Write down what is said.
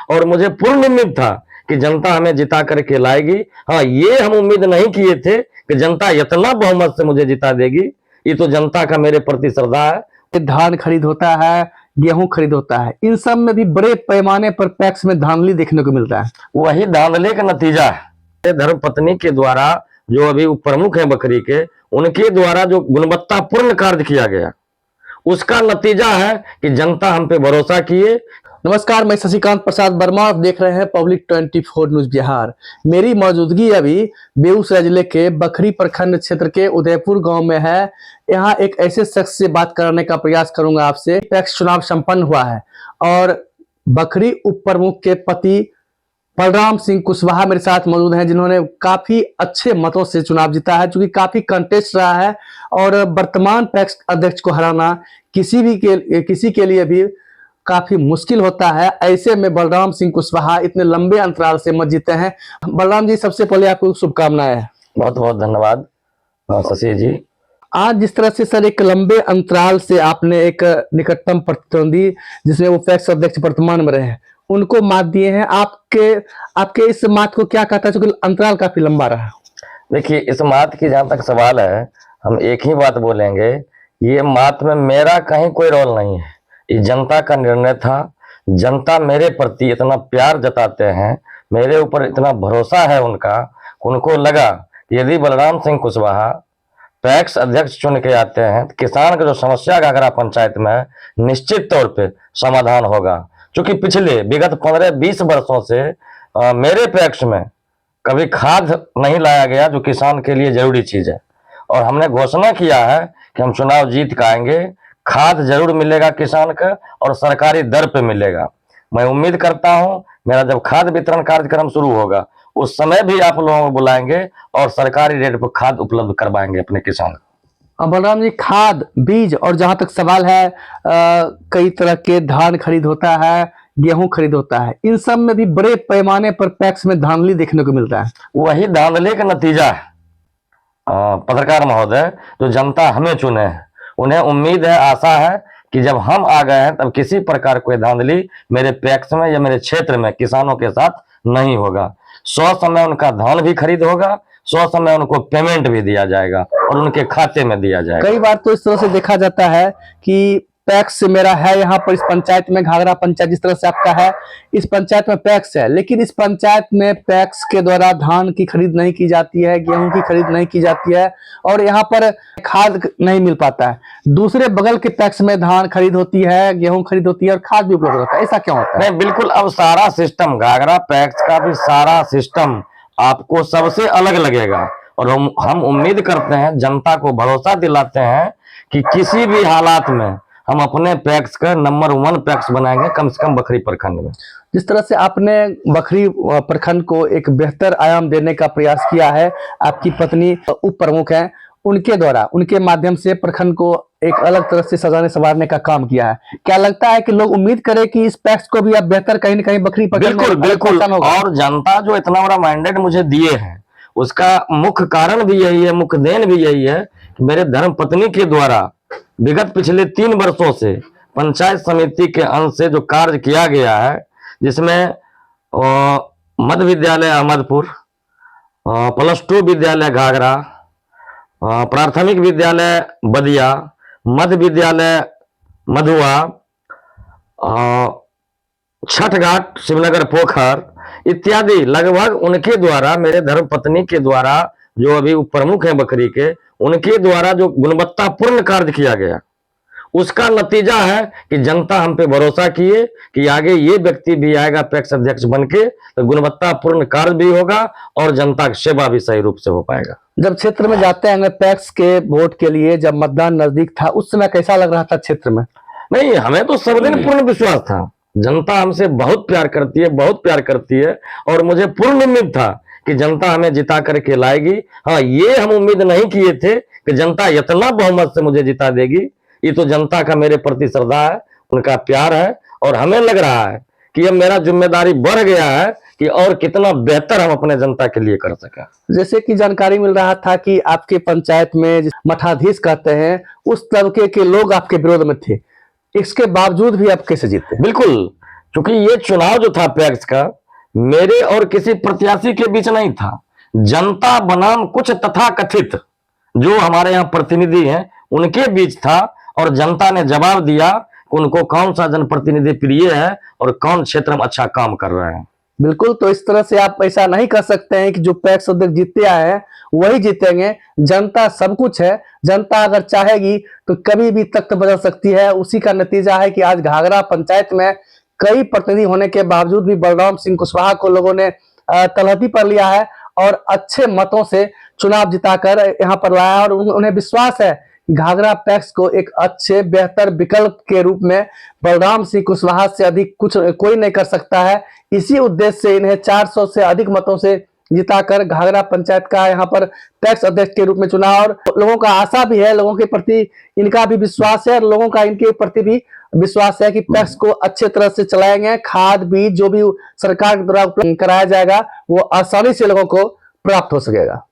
और मुझे पूर्ण उम्मीद था कि जनता हमें जिता करके लाएगी। हाँ, ये हम उम्मीद नहीं किए थे कि जनता इतना बहुमत से मुझे जिता देगी। ये तो जनता का मेरे प्रति श्रद्धा है। धान खरीद होता है, गेहूं खरीद होता है, इन सब में भी बड़े पैमाने पर पैक्स में धांधली देखने को मिलता है। वही धांधली का नतीजा है। धर्मपत्नी के द्वारा जो अभी प्रमुख है बकरी के, उनके द्वारा जो गुणवत्तापूर्ण कार्य किया गया, उसका नतीजा है कि जनता हम पे भरोसा किए। नमस्कार, मैं शशिकांत प्रसाद वर्मा, आप देख रहे हैं पब्लिक 24 न्यूज बिहार। मेरी मौजूदगी अभी बेगूसराय जिले के बखरी प्रखंड क्षेत्र के उदयपुर गांव में है। यहाँ एक ऐसे शख्स से बात कराने का प्रयास करूंगा आपसे। पैक्स चुनाव संपन्न हुआ है और बखरी उप प्रमुख के पति बलराम सिंह कुशवाहा मेरे साथ मौजूद हैं, जिन्होंने काफी अच्छे मतों से चुनाव जीता है, क्योंकि काफी कंटेस्ट रहा है और वर्तमान पैक्स अध्यक्ष को हराना किसी के लिए भी काफी मुश्किल होता है। ऐसे में बलराम सिंह कुशवाहा इतने लंबे अंतराल से मत जीते हैं। बलराम जी, सबसे पहले आपको शुभकामनाएं। बहुत बहुत धन्यवाद शशि जी। आज जिस तरह से सर एक लंबे अंतराल से आपने एक निकटतम प्रतिद्वंदी, जिसमें वो पैक्स अध्यक्ष वर्तमान में रहे, उनको मात दिए हैं, आपके इस मात को क्या कहता है, क्योंकि अंतराल काफी लंबा रहा। देखिए, इस मात की जहां तक सवाल है, हम एक ही बात बोलेंगे, ये मात में मेरा कहीं कोई रोल नहीं है। ये जनता का निर्णय था। जनता मेरे प्रति इतना प्यार जताते हैं, मेरे ऊपर इतना भरोसा है उनका, उनको लगा कि यदि बलराम सिंह कुशवाहा पैक्स अध्यक्ष चुन के आते हैं तो किसान का जो समस्या घाघरा पंचायत में है, निश्चित तौर पे समाधान होगा। क्योंकि पिछले विगत 15-20 वर्षों से मेरे पैक्स में कभी खाद नहीं लाया गया, जो किसान के लिए जरूरी चीज है। और हमने घोषणा किया है कि हम चुनाव जीत के आएंगे, खाद जरूर मिलेगा किसान का और सरकारी दर पे मिलेगा। मैं उम्मीद करता हूं मेरा जब खाद वितरण कार्यक्रम शुरू होगा, उस समय भी आप लोगों को बुलाएंगे और सरकारी रेट पर खाद उपलब्ध करवाएंगे अपने किसान को। बलराम जी, खाद, बीज और जहां तक सवाल है, कई तरह के धान खरीद होता है, गेहूं खरीद होता है, इन सब में भी बड़े पैमाने पर पैक्स में धांधली देखने को मिलता है। वही धांधली का नतीजा है पत्रकार महोदय, जो जनता हमें चुने हैं, उन्हें उम्मीद है, आशा है कि जब हम आ गए हैं तब किसी प्रकार कोई धांधली मेरे पैक्स में या मेरे क्षेत्र में किसानों के साथ नहीं होगा। 100 समय उनका धान भी खरीद होगा, 100 समय उनको पेमेंट भी दिया जाएगा और उनके खाते में दिया जाएगा। कई बार तो इस तरह से देखा जाता है कि पैक्स मेरा है यहाँ पर, इस पंचायत में, घाघरा पंचायत जिस तरह से आपका है, इस पंचायत में पैक्स है, लेकिन इस पंचायत में पैक्स के द्वारा धान की खरीद नहीं की जाती है, गेहूं की खरीद नहीं की जाती है और यहाँ पर खाद नहीं मिल पाता है। दूसरे बगल के पैक्स में धान खरीद होती है, गेहूं खरीद होती है और खाद भी उपलब्ध होता है। ऐसा क्यों होता है? नहीं, बिल्कुल। अब सारा सिस्टम, घाघरा पैक्स का भी सारा सिस्टम आपको सबसे अलग लगेगा और हम उम्मीद करते हैं, जनता को भरोसा दिलाते हैं कि किसी भी हालात में हम अपने पैक्स का नंबर 1 पैक्स बनाएंगे, कम से कम बखरी प्रखंड में। जिस तरह से आपने बखरी प्रखंड को एक बेहतर आयाम देने का प्रयास किया है, आपकी पत्नी उप प्रमुख हैं, उनके द्वारा, उनके माध्यम से प्रखंड को एक अलग तरह से सजाने संवारने का काम किया है। क्या लगता है कि लोग उम्मीद करें कि इस पैक्स को भी आप बेहतर कहीं न कहीं बखरी प्रखंड में? बिल्कुल। और जनता जो इतना बड़ा मैंडेट मुझे दिए हैं, उसका मुख्य कारण भी यही है, मुख्य देन भी यही है कि मेरे धर्म पत्नी के द्वारा विगत पिछले 3 वर्षों से पंचायत समिति के अंश से जो कार्य किया गया है, जिसमें मध्य विद्यालय अहमदपुर, +2 विद्यालय घाघरा, प्राथमिक विद्यालय बदिया, मध्य विद्यालय मधुआ, छठ घाट शिवनगर पोखर इत्यादि, लगभग उनके द्वारा, मेरे धर्म पत्नी के द्वारा, जो अभी उप प्रमुख हैं बकरी के, उनके द्वारा जो गुणवत्तापूर्ण कार्य किया गया, उसका नतीजा है कि जनता हम पे भरोसा किए कि आगे ये व्यक्ति भी आएगा पैक्स अध्यक्ष बनके, तो गुणवत्तापूर्ण कार्य भी होगा और जनता की सेवा भी सही रूप से हो पाएगा। जब क्षेत्र में जाते हैं पैक्स के वोट के लिए, जब मतदान नजदीक था, उस समय कैसा लग रहा था क्षेत्र में? नहीं, हमें तो सब दिन पूर्ण विश्वास था, जनता हमसे बहुत प्यार करती है, बहुत प्यार करती है और मुझे पूर्ण उम्मीद था कि जनता हमें जिता करके लाएगी। हाँ, ये हम उम्मीद नहीं किए थे कि जनता इतना बहुमत से मुझे जिता देगी। ये तो जनता का मेरे प्रति श्रद्धा है, उनका प्यार है और हमें लग रहा है कि अब मेरा जिम्मेदारी बढ़ गया है कि और कितना बेहतर हम अपने जनता के लिए कर सकें। जैसे कि जानकारी मिल रहा था कि आपके पंचायत में मठाधीश कहते हैं, उस तबके के लोग आपके विरोध में थे, इसके बावजूद भी आप कैसे जीते? बिल्कुल, क्योंकि ये चुनाव जो था पैक्स का मेरे और किसी प्रत्याशी के बीच नहीं था, जनता बनाम कुछ तथाकथित जो हमारे यहाँ प्रतिनिधि हैं उनके बीच था। और जनता ने जवाब दिया कि उनको कौन सा जनप्रतिनिधि प्रिय है और कौन क्षेत्र में अच्छा काम कर रहे हैं। बिल्कुल, तो इस तरह से आप ऐसा नहीं कर सकते हैं कि जो पैक्स अध्यक्ष जीते आए हैं वही जीतेंगे। जनता सब कुछ है, जनता अगर चाहेगी तो कभी भी तख्त बदल सकती है। उसी का नतीजा है कि आज घाघरा पंचायत में कई प्रतिनिधि होने के बावजूद भी बलराम सिंह कुशवाहा को लोगों ने तलहटी पर लिया है और अच्छे मतों से चुनाव जिताकर यहाँ पर लाया है। और उन्हें विश्वास है कि घाघरा पैक्स को एक अच्छे बेहतर विकल्प के रूप में बलराम सिंह कुशवाहा से अधिक कुछ कोई नहीं कर सकता है। इसी उद्देश्य से इन्हें 400 से अधिक मतों से जिताकर घाघरा पंचायत का यहाँ पर पैक्स अध्यक्ष के रूप में चुना। और लोगों का आशा भी है, लोगों के प्रति इनका भी विश्वास है और लोगों का इनके प्रति भी विश्वास है कि पैक्स को अच्छे तरह से चलाएंगे। खाद बीज जो भी सरकार के द्वारा उपलब्ध कराया जाएगा वो आसानी से लोगों को प्राप्त हो सकेगा।